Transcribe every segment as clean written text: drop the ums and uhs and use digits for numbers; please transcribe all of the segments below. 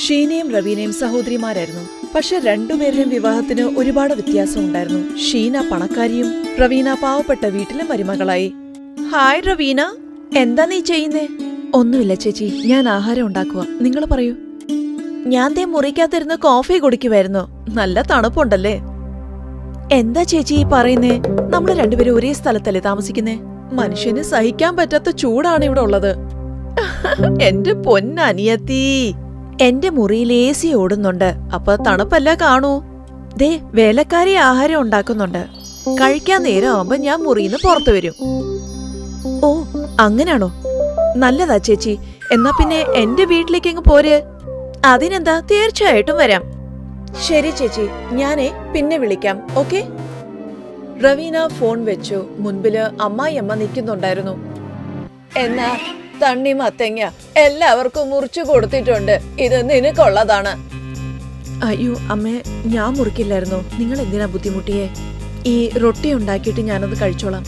ഷീനയും റവീനയും സഹോദരിമാരായിരുന്നു. പക്ഷെ രണ്ടുപേരുടെയും വിവാഹത്തിന് ഒരുപാട് വ്യത്യാസം ഉണ്ടായിരുന്നു. ഷീന പണക്കാരിയും റവീന പാവപ്പെട്ട വീട്ടിലെ മരുമകളായി. ഹായ് റവീന, എന്താ നീ ചെയ്യുന്നേ? ഒന്നുമില്ല ചേച്ചി, ഞാൻ ആഹാരം ഉണ്ടാക്കുക. നിങ്ങൾ പറയൂ. ഞാൻ ദേ മുറിക്കകത്തിരുന്ന് കോഫി കുടിക്കുമായിരുന്നു. നല്ല തണുപ്പുണ്ടല്ലേ? എന്താ ചേച്ചി പറയുന്നേ? നമ്മൾ രണ്ടുപേരും ഒരേ സ്ഥലത്തല്ലേ താമസിക്കുന്നേ? മനുഷ്യന് സഹിക്കാൻ പറ്റാത്ത ചൂടാണ് ഇവിടെ ഉള്ളത്. എന്റെ പൊന്നനിയത്തി, എന്റെ മുറിയിൽ AC ഓടുന്നുണ്ട്. അപ്പൊ തണുപ്പല്ല കാണൂ. ദേ വേലക്കാരി ആഹാരം ഉണ്ടാക്കുന്നുണ്ട്. കഴിക്കാൻ നേരമാകുമ്പോ ഞാൻ മുറിയിന്ന് പുറത്തു വരും. ഓ അങ്ങനാണോ? നല്ലതാ ചേച്ചി. എന്നാ പിന്നെ എന്റെ വീട്ടിലേക്ക് അങ്ങ് പോര്. അതിനെന്താ, തീർച്ചയായിട്ടും വരാം. ശരി ചേച്ചി, ഞാനേ പിന്നെ വിളിക്കാം. ഓക്കെ. റവീന ഫോൺ വെച്ചു. മുൻപില് അമ്മായിയമ്മ നിൽക്കുന്നുണ്ടായിരുന്നു. എന്നാ തണ്ണി മത്തങ്ങ എല്ലാവർക്കും മുറിച്ചു കൊടുത്തിട്ടുണ്ട്. ഇത് നിനക്കുള്ളതാണ്. അയ്യോ അമ്മേ, ഞാൻ മുറിക്കില്ലായിരുന്നോ? നിങ്ങൾ എന്തിനാ ബുദ്ധിമുട്ടിയേ? ഈ റൊട്ടി ഉണ്ടാക്കിയിട്ട് ഞാനത് കഴിച്ചോളാം.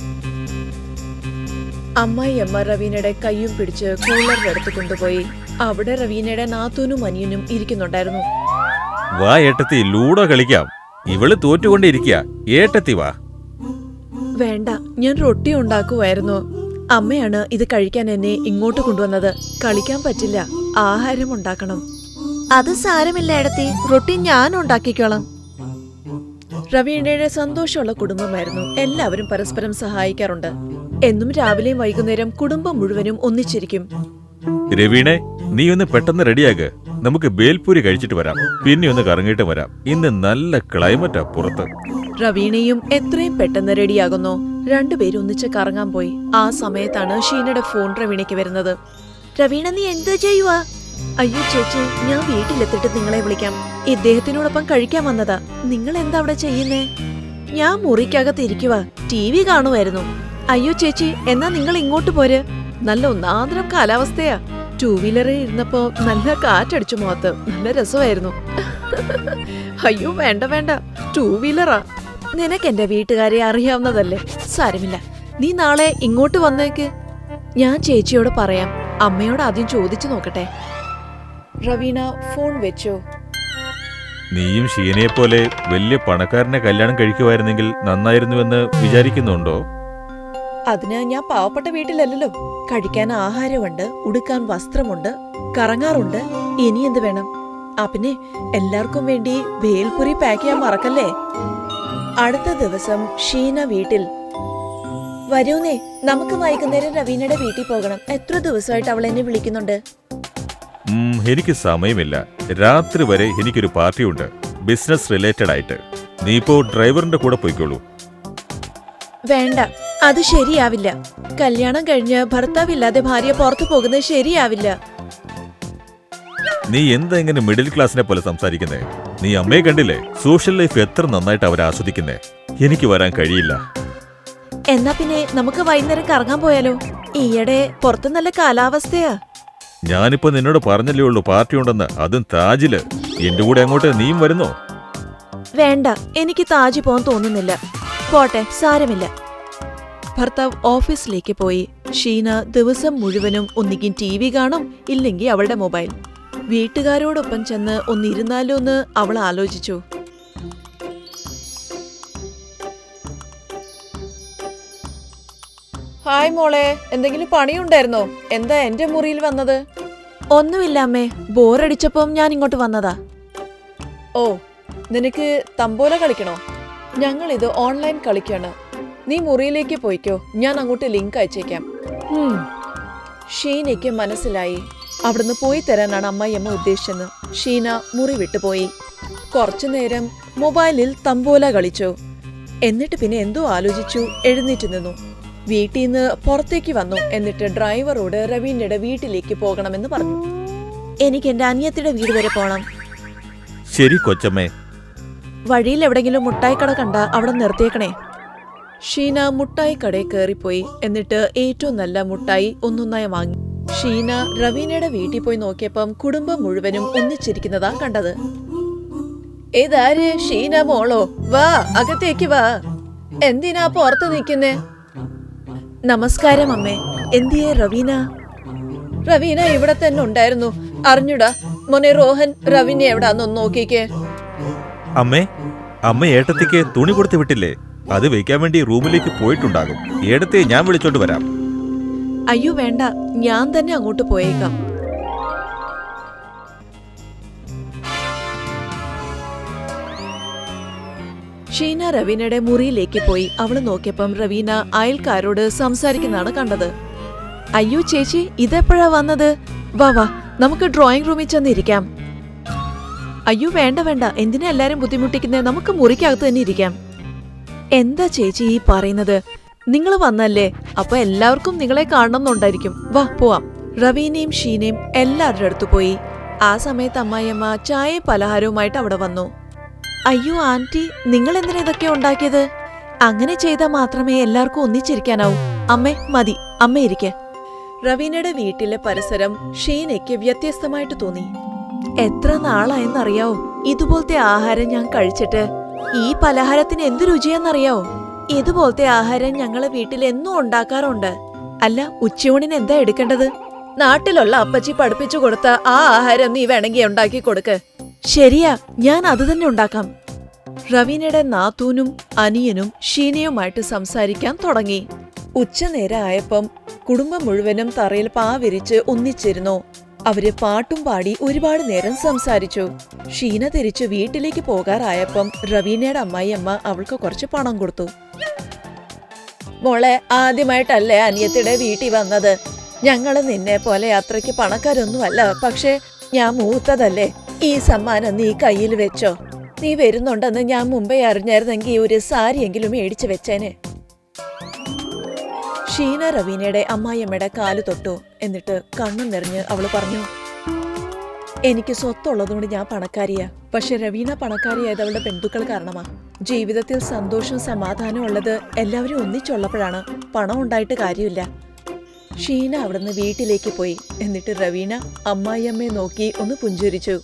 അമ്മായിയമ്മ റവീനയുടെ കയ്യും പിടിച്ച് കൂളറിന്റെ അടുത്ത് കൊണ്ടുപോയി. അവിടെ റവീനയുടെ നാത്തൂനും അനിയനും ഇരിക്കുന്നുണ്ടായിരുന്നു. വാ ഏട്ടത്തി, ലൂഡോ കളിക്കാം. ഇവള് തോറ്റുകൊണ്ടിരിക്കുക. ഏട്ടത്തി വാ. വേണ്ട, ഞാൻ റൊട്ടി ഉണ്ടാക്കുമായിരുന്നു. അമ്മയാണ് ഇത് കഴിക്കാൻ എന്നെ ഇങ്ങോട്ട് കൊണ്ടുവന്നത്. കളിക്കാൻ പറ്റില്ല, ആഹാരം ഉണ്ടാക്കണം. അത് സാരമില്ല ഏടത്തി, റൊട്ടി ഞാൻ ഉണ്ടാക്കിക്കോളാം. റവീനയുടെ സന്തോഷമുള്ള കുടുംബമായിരുന്നു. എല്ലാവരും പരസ്പരം സഹായിക്കാറുണ്ട്. എന്നും രാവിലെയും വൈകുന്നേരം കുടുംബം മുഴുവനും ഒന്നിച്ചിരിക്കും. രവീണെ, നീ ഒന്ന് പെട്ടെന്ന് റെഡിയാക്ക്. നമുക്ക് ബേൽപൂരി കഴിച്ചിട്ട് വരാം. പിന്നെ ഒന്ന് കറങ്ങിയിട്ട് വരാം. ഇന്ന് നല്ല ക്ലൈമറ്റാ പുറത്ത്. റവീണയും എത്രയും പെട്ടെന്ന് റെഡിയാകുന്നു. രണ്ടുപേരും ഒന്നിച്ച് കറങ്ങാൻ പോയി. ആ സമയത്താണ് ഷീനയുടെ ഫോൺ റവീണയ്ക്ക് വരുന്നത്. റവീണ, നീ എന്താ ചെയ്യുവാ? അയ്യോ ചേച്ചി, ഞാൻ വീട്ടിലെത്തിട്ട് നിങ്ങളെ വിളിക്കാം. ഇദ്ദേഹത്തിനോടൊപ്പം കഴിക്കാൻ വന്നതാ. നിങ്ങൾ എന്താ അവിടെ ചെയ്യുന്നേ? ഞാൻ മുറിക്കകത്ത് ഇരിക്കുവാ, TV കാണുമായിരുന്നു. അയ്യോ ചേച്ചി, എന്നാ നിങ്ങൾ ഇങ്ങോട്ട് പോര്. നല്ല ഒന്നാന്തരം കാലാവസ്ഥയാ. 2 വീലറിൽ ഇരുന്നപ്പോ നല്ല കാറ്റടിച്ചു മുഖത്ത്. നല്ല രസമായിരുന്നു. അയ്യോ വേണ്ട വേണ്ട, 2 വീലറാ. നിനക്ക് എന്റെ വീട്ടുകാരെ അറിയാവുന്നതല്ലേ, സാരമില്ല. നീ നാളെ ഇങ്ങോട്ട് വന്നേക്ക്. ഞാൻ ചേച്ചിയോട് പറയാം. അമ്മയോട് ആദ്യം ചോദിച്ചു നോക്കട്ടെ. റവീന ഫോൺ വെച്ചു. നീയും ഷീനയെ പോലെ വലിയ പണക്കാരനെ കല്യാണം കഴിക്കുമായിരുന്നെങ്കിൽ നന്നായിരുന്നുവെന്ന് വിചാരിക്കുന്നുണ്ടോ? അതിന് ഞാൻ പാവപ്പെട്ട വീട്ടിലല്ലല്ലോ. കഴിക്കാൻ ആഹാരമുണ്ട്, ഉടുക്കാൻ വസ്ത്രമുണ്ട്, കറങ്ങാറുണ്ട്. ഇനി എന്ത് വേണം? ആ പിന്നെ എല്ലാവർക്കും വേണ്ടി ഭേൽപുരി പാക്ക് ചെയ്യാൻ മറക്കല്ലേ. അടുത്ത ദിവസം ഷീന വീട്ടിൽ. വരൂന്നേ, നമുക്ക് വൈകുന്നേരം റവീനയുടെ വീട്ടിൽ പോകണം. എത്ര ദിവസമായിട്ട് അവൾ എന്നെ വിളിക്കുന്നുണ്ട്. എനിക്ക് സമയമില്ല. രാത്രി വരെ എനിക്കൊരു പാർട്ടിയുണ്ട്, ബിസിനസ് റിലേറ്റഡ് ആയിട്ട്. നീ ഇപ്പോ ഡ്രൈവറിന്റെ കൂടെ പോയിക്കോളൂ. വേണ്ട, അത് ശരിയാവില്ല. കല്യാണം കഴിഞ്ഞ് ഭർത്താവില്ലാതെ ഭാര്യ പുറത്തു പോകുന്നത് ശരിയാവില്ല. നീ എന്താ ഇങ്ങനെ മിഡിൽ ക്ലാസിനെ പോലെ സംസാരിക്കുന്നേ? നീ അമ്മയെ കണ്ടില്ലേ? സോഷ്യൽ ലൈഫ് എത്ര നന്നായിട്ട് അവർ ആസ്വദിക്കുന്നേ. എനിക്ക് വരാൻ കഴിയില്ല. എന്നാ പിന്നെ നമുക്ക് വൈകുന്നേരം കറങ്ങാൻ പോയാലോ? ഈയിടെ പുറത്ത് നല്ല കാലാവസ്ഥയാ. ഞാനിപ്പോ നിന്നോട് പറഞ്ഞല്ലേ ഉള്ളൂ പാർട്ടി ഉണ്ടെന്ന്, അതും താജില്. എന്റെ കൂടെ അങ്ങോട്ട് നീയും വരുന്നോ? വേണ്ട, എനിക്ക് താജ് പോകാൻ തോന്നുന്നില്ല. പോട്ടെ, സാരമില്ല. ഭർത്താവ് ഓഫീസിലേക്ക് പോയി. ഷീന ദിവസം മുഴുവനും ഒന്നുകിൽ TV കാണും, ഇല്ലെങ്കിൽ അവളുടെ മൊബൈൽ. വീട്ടുകാരോടൊപ്പം ചെന്ന് ഒന്നിരുന്നാലോ എന്ന് അവൾ ആലോചിച്ചു. ഹായ് മോളെ, എന്തെങ്കിലും പണിയുണ്ടായിരുന്നോ? എന്താ എന്റെ മുറിയിൽ വന്നത്? ഒന്നുമില്ല അമ്മേ, ബോറടിച്ചപ്പം ഞാൻ ഇങ്ങോട്ട് വന്നതാ. ഓ, നിനക്ക് തമ്പോല കളിക്കണോ? ഞങ്ങൾ ഇത് ഓൺലൈൻ കളിക്കാണ്. നീ മുറിയിലേക്ക് പോയിക്കോ, ഞാൻ അങ്ങോട്ട് ലിങ്ക് അയച്ചേക്കാം. ഷീനയ്ക്ക് മനസ്സിലായി. അവിടുന്ന് പോയി തരാനാണ് അമ്മായിയമ്മ ഉദ്ദേശിച്ചെന്ന്. ഷീന മുറി വിട്ടുപോയി. കുറച്ചുനേരം മൊബൈലിൽ തമ്പോല കളിച്ചു. എന്നിട്ട് പിന്നെ എന്തോ ആലോചിച്ചു എഴുന്നേറ്റ് നിന്നു. വീട്ടിൽ നിന്ന് പുറത്തേക്ക് വന്നു. എന്നിട്ട് ഡ്രൈവറോട് റവീനയുടെ വീട്ടിലേക്ക് പോകണമെന്ന് പറഞ്ഞു. എനിക്ക് എന്റെ അനിയത്തിയുടെ വീട് വരെ പോണം. ശരി കൊച്ചമ്മേ. വഴിയിൽ എവിടെങ്കിലും മുട്ടായിക്കട കണ്ട അവിടെ നിർത്തിയേക്കണേ. ഷീന മുട്ടായി കടയിൽ കയറിപ്പോയി. എന്നിട്ട് ഏറ്റവും നല്ല മുട്ടായി ഒന്നൊന്നായി വാങ്ങി. ഷീന റവീനയുടെ വീട്ടിൽ പോയി നോക്കിയപ്പം കുടുംബം മുഴുവനും ഒന്നിച്ചിരിക്കുന്നതാ കണ്ടത്. ഇതാര്? ഷീന മോളോ? വാ, അകത്തേക്ക് വാ. എന്തിനാ പുറത്ത് നിൽക്കുന്നേ? നമസ്കാരം അമ്മേ. എന്തിയേ റവീന? റവീന ഇവിടെ തന്നെ ഉണ്ടായിരുന്നു. അറിഞ്ഞുടാ, മോനെ റോഹൻ, റവീന എവിടാന്നൊന്ന് നോക്കിക്കേ. അമ്മേ, അമ്മ ഏട്ടത്തിക്ക് തുണി കൊടുത്ത് വിട്ടില്ലേ? അത് വെക്കാൻ വേണ്ടി റൂമിലേക്ക് പോയിട്ടുണ്ടാകും. ഏടത്തെ ഞാൻ വിളിച്ചോണ്ട് വരാം. അയ്യോ വേണ്ട, ഞാൻ തന്നെ അങ്ങോട്ട് പോയേക്കാം. ഷീന റവീനയുടെ മുറിയിലേക്ക് പോയി. അവള് നോക്കിയപ്പം റവീന അയൽക്കാരോട് സംസാരിക്കുന്നതാണ് കണ്ടത്. അയ്യോ ചേച്ചി, ഇതെപ്പോഴാ വന്നത്? വാ വാ, നമുക്ക് ഡ്രോയിങ് റൂമിൽ ചെന്നിരിക്കാം. അയ്യോ വേണ്ട വേണ്ട, എന്തിനാ എല്ലാരും ബുദ്ധിമുട്ടിക്കുന്നേ? നമുക്ക് മുറിക്കകത്ത് തന്നെ ഇരിക്കാം. എന്താ ചേച്ചി ഈ പറയുന്നത്? നിങ്ങൾ വന്നല്ലേ, അപ്പൊ എല്ലാവർക്കും നിങ്ങളെ കാണണമെന്നുണ്ടായിരിക്കും. വാ പോവാം. റവീനയും ഷീനയും എല്ലാവരുടെ അടുത്ത് പോയി. ആ സമയത്ത് അമ്മായിയമ്മ ചായയും പലഹാരവുമായിട്ട് അവിടെ വന്നു. അയ്യോ ആന്റി, നിങ്ങൾ എന്തിനാ ഇതൊക്കെ ഉണ്ടാക്കിയത്? അങ്ങനെ ചെയ്താൽ മാത്രമേ എല്ലാവർക്കും ഒന്നിച്ചിരിക്കാനാവൂ. അമ്മേ മതി, അമ്മ ഇരിക്കെ. റവീനയുടെ വീട്ടിലെ പരിസരം ഷീനയ്ക്ക് വ്യത്യസ്തമായിട്ട് തോന്നി. എത്ര നാളായെന്നറിയാവോ ഇതുപോലത്തെ ആഹാരം ഞാൻ കഴിച്ചിട്ട്? ഈ പലഹാരത്തിന് എന്ത് രുചിയെന്നറിയാവോ? ഇതുപോലത്തെ ആഹാരം ഞങ്ങളെ വീട്ടിൽ എന്നും ഉണ്ടാക്കാറുണ്ട്. അല്ല, ഉച്ചയൂണിന് എന്താ എടുക്കേണ്ടത്? നാട്ടിലുള്ള അപ്പച്ചി പഠിപ്പിച്ചു കൊടുത്ത ആ ആഹാരം നീ വേണമെങ്കിൽ ഉണ്ടാക്കി കൊടുക്ക്. ശരിയാ, ഞാൻ അത് തന്നെ ഉണ്ടാക്കാം. റവീനയുടെ നാത്തൂനും അനിയനും ഷീനയുമായിട്ട് സംസാരിക്കാൻ തുടങ്ങി. ഉച്ചനേരം ആയപ്പം കുടുംബം മുഴുവനും തറയിൽ പാവിരിച്ച് ഒന്നിച്ചിരുന്നു. അവര് പാട്ടും പാടി ഒരുപാട് നേരം സംസാരിച്ചു. ഷീന തിരിച്ചു വീട്ടിലേക്ക് പോകാറായപ്പം റവീനയുടെ അമ്മായിയമ്മ അവൾക്ക് കുറച്ച് പണം കൊടുത്തു. മോളെ, ആദ്യമായിട്ടല്ലേ അനിയത്തിയുടെ വീട്ടിൽ വന്നത്? ഞങ്ങള് നിന്നെ പോലെ അത്രയ്ക്ക് പണക്കാരൊന്നുമല്ല, പക്ഷെ ഞാൻ മൂത്തതല്ലേ. ഈ സമ്മാനം നീ കയ്യിൽ വെച്ചോ. നീ വരുന്നുണ്ടെന്ന് ഞാൻ മുമ്പേ അറിഞ്ഞായിരുന്നെങ്കിൽ ഒരു സാരിയെങ്കിലും മേടിച്ചു വെച്ചേനെ. ഷീന റവീനയുടെ അമ്മായിയമ്മയുടെ കാല് തൊട്ടു. എന്നിട്ട് കണ്ണു നിറഞ്ഞ് അവള് പറഞ്ഞു, എനിക്ക് സ്വത്തുള്ളതുകൊണ്ട് ഞാൻ പണക്കാരിയാ. പക്ഷെ റവീന പണക്കാരിയായത് അവളുടെ ബന്ധുക്കൾ കാരണമാ. ജീവിതത്തിൽ സന്തോഷവും സമാധാനവും ഉള്ളത് എല്ലാവരും ഒന്നിച്ചുള്ളപ്പോഴാണ്. പണം ഉണ്ടായിട്ട് കാര്യമില്ല. ഷീന അവിടുന്ന് വീട്ടിലേക്ക് പോയി. എന്നിട്ട് റവീന അമ്മായിയമ്മയെ നോക്കി ഒന്ന് പുഞ്ചിരിച്ചു.